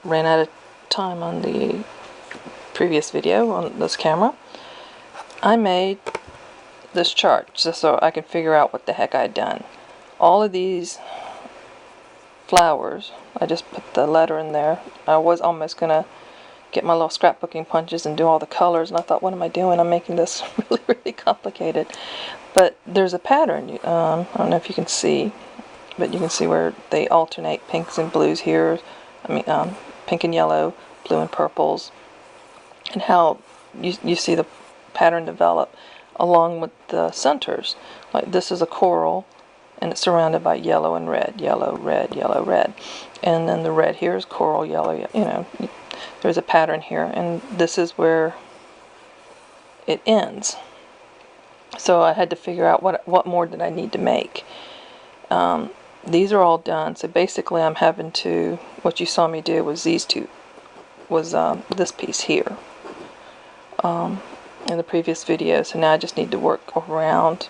ran out of time on the previous video on this camera. I made this chart just so I can figure out what the heck I'd done. All of these flowers, I just put the letter in there. I was almost gonna get my little scrapbooking punches and do all the colors, and I thought, what am I doing? I'm making this really complicated. But there's a pattern. I don't know if you can see, but you can see where they alternate pinks and blues here. Pink and yellow, blue and purples, and how you see the pattern develop along with the centers. Like this is a coral, and it's surrounded by yellow and red, yellow, red, yellow, red. And then the red here is coral, yellow, there's a pattern here, and this is where it ends. So I had to figure out what more did I need to make. These are all done, so basically I'm having to, what you saw me do was these two, was this piece here in the previous video. So now I just need to work around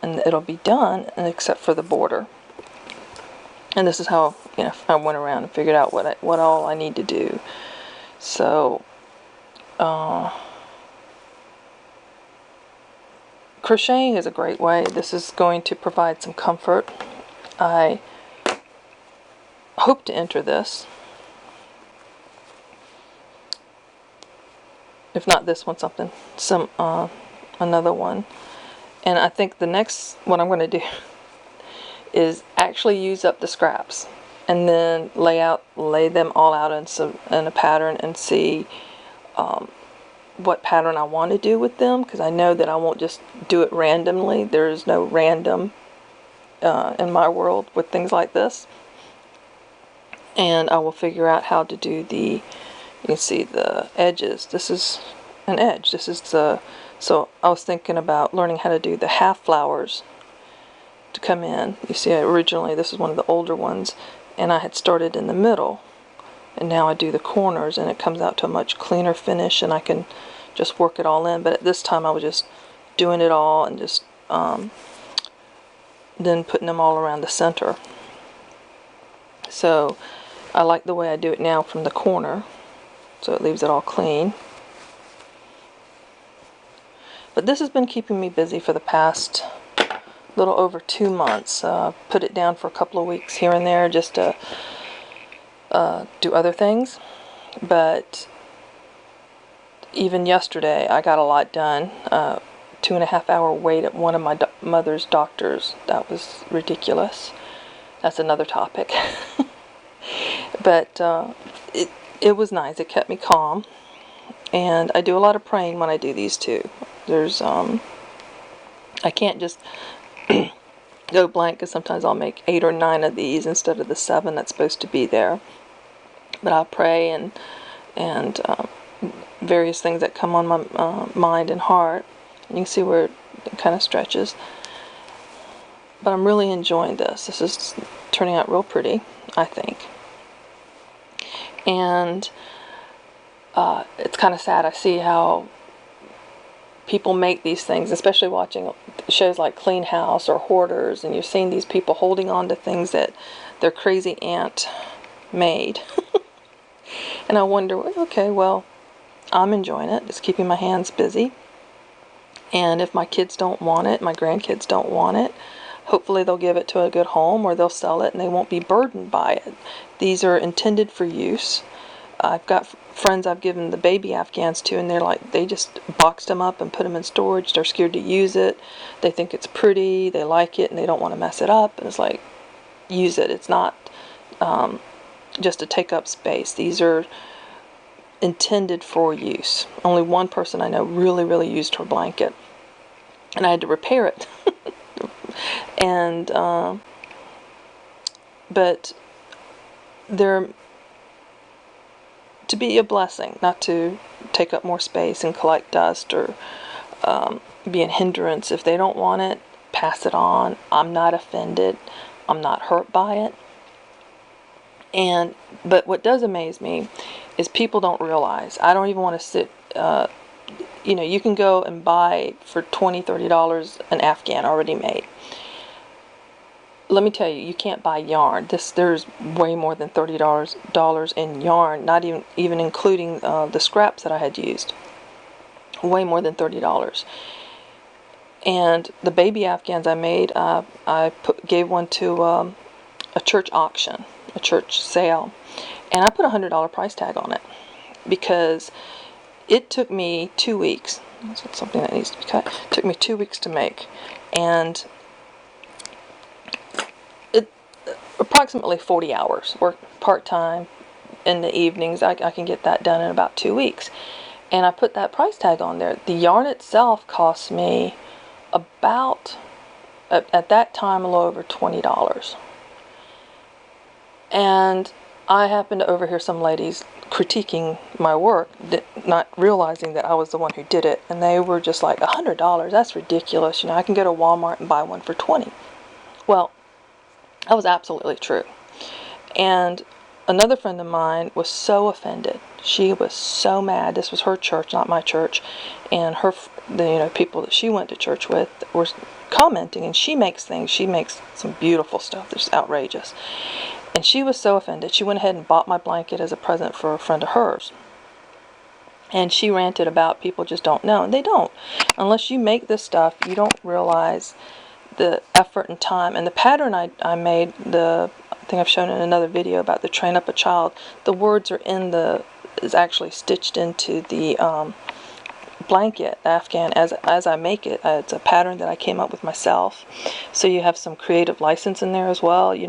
and it'll be done, and except for the border. And this is how I went around and figured out what all I need to do. So crocheting is a great way. This is going to provide some comfort. I hope to enter this. If not this one, another one. And I think the next what I'm going to do is actually use up the scraps and then lay them all out in a pattern and see what pattern I want to do with them, because I know that I won't just do it randomly. There is no random in my world with things like this. And I will figure out how to do you can see the edges. This is an edge. This is so I was thinking about learning how to do the half flowers to come in. You see, originally this is one of the older ones, and I had started in the middle, and now I do the corners, and it comes out to a much cleaner finish, and I can just work it all in. But at this time I was just doing it all and just then putting them all around the center. So I like the way I do it now from the corner, so it leaves it all clean. But this has been keeping me busy for the past little over 2 months. Put it down for a couple of weeks here and there just to do other things. But even yesterday I got a lot done. 2.5 hour wait at one of my mother's doctors. That was ridiculous. That's another topic. But it was nice. It kept me calm. And I do a lot of praying when I do these too. There's I can't just go blank, because sometimes I'll make 8 or 9 of these instead of the 7 that's supposed to be there. But I'll pray and various things that come on my mind and heart. And you can see where it kind of stretches. But I'm really enjoying this. This is turning out real pretty, I think. And it's kind of sad. I see how people make these things, especially watching shows like Clean House or Hoarders, and you're seeing these people holding on to things that their crazy aunt made. And I wonder, okay, well, I'm enjoying it. It's keeping my hands busy. And if my kids don't want it, my grandkids don't want it, hopefully they'll give it to a good home, or they'll sell it and they won't be burdened by it. These are intended for use. I've got friends I've given the baby Afghans to, and they just boxed them up and put them in storage. They're scared to use it. They think it's pretty, they like it, and they don't want to mess it up. And it's like, use it. It's not just to take up space. These are intended for use. Only one person I know really used her blanket, and I had to repair it. And but they're to be a blessing, not to take up more space and collect dust or be a hindrance. If they don't want it, pass it on. I'm not offended. I'm not hurt by it. But what does amaze me is people don't realize. I don't even want to sit. You can go and buy for $20, $30 an Afghan already made. let me tell you, you can't buy yarn. There's way more than $30 in yarn, not even including the scraps that I had used. Way more than $30. And the baby Afghans I made, I gave one to a church auction, a church sale, and I put a $100 price tag on it because it took me 2 weeks. That's something that needs to be cut. It took me 2 weeks to make, and approximately 40 hours, work part-time in the evenings. I can get that done in about 2 weeks. And I put that price tag on there. The yarn itself cost me about, at that time, a little over $20. And I happened to overhear some ladies critiquing my work, not realizing that I was the one who did it. And they were just like, $100, that's ridiculous. You know, I can go to Walmart and buy one for $20. Well, that was absolutely true. And another friend of mine was so offended. She was so mad. This was her church, not my church. And the people that she went to church with were commenting. And she makes things. She makes some beautiful stuff that's outrageous. And she was so offended. She went ahead and bought my blanket as a present for a friend of hers. And she ranted about people just don't know. And they don't. Unless you make this stuff, you don't realize the effort and time. And the pattern I made, I think I've shown in another video about the train up a child, the words are is actually stitched into the blanket, Afghan, as I make it. It's a pattern that I came up with myself. So you have some creative license in there as well. You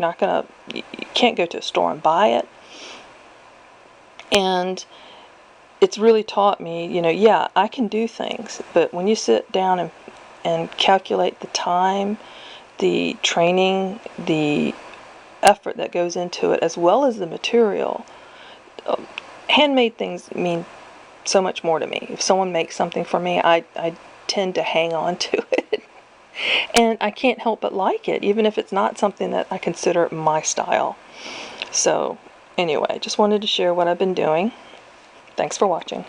can't go to a store and buy it. And it's really taught me, yeah, I can do things, but when you sit down and calculate the time, the training, the effort that goes into it, as well as the material, handmade things mean so much more to me. If someone makes something for me, I tend to hang on to it. And I can't help but like it, even if it's not something that I consider my style. So, anyway, just wanted to share what I've been doing. Thanks for watching.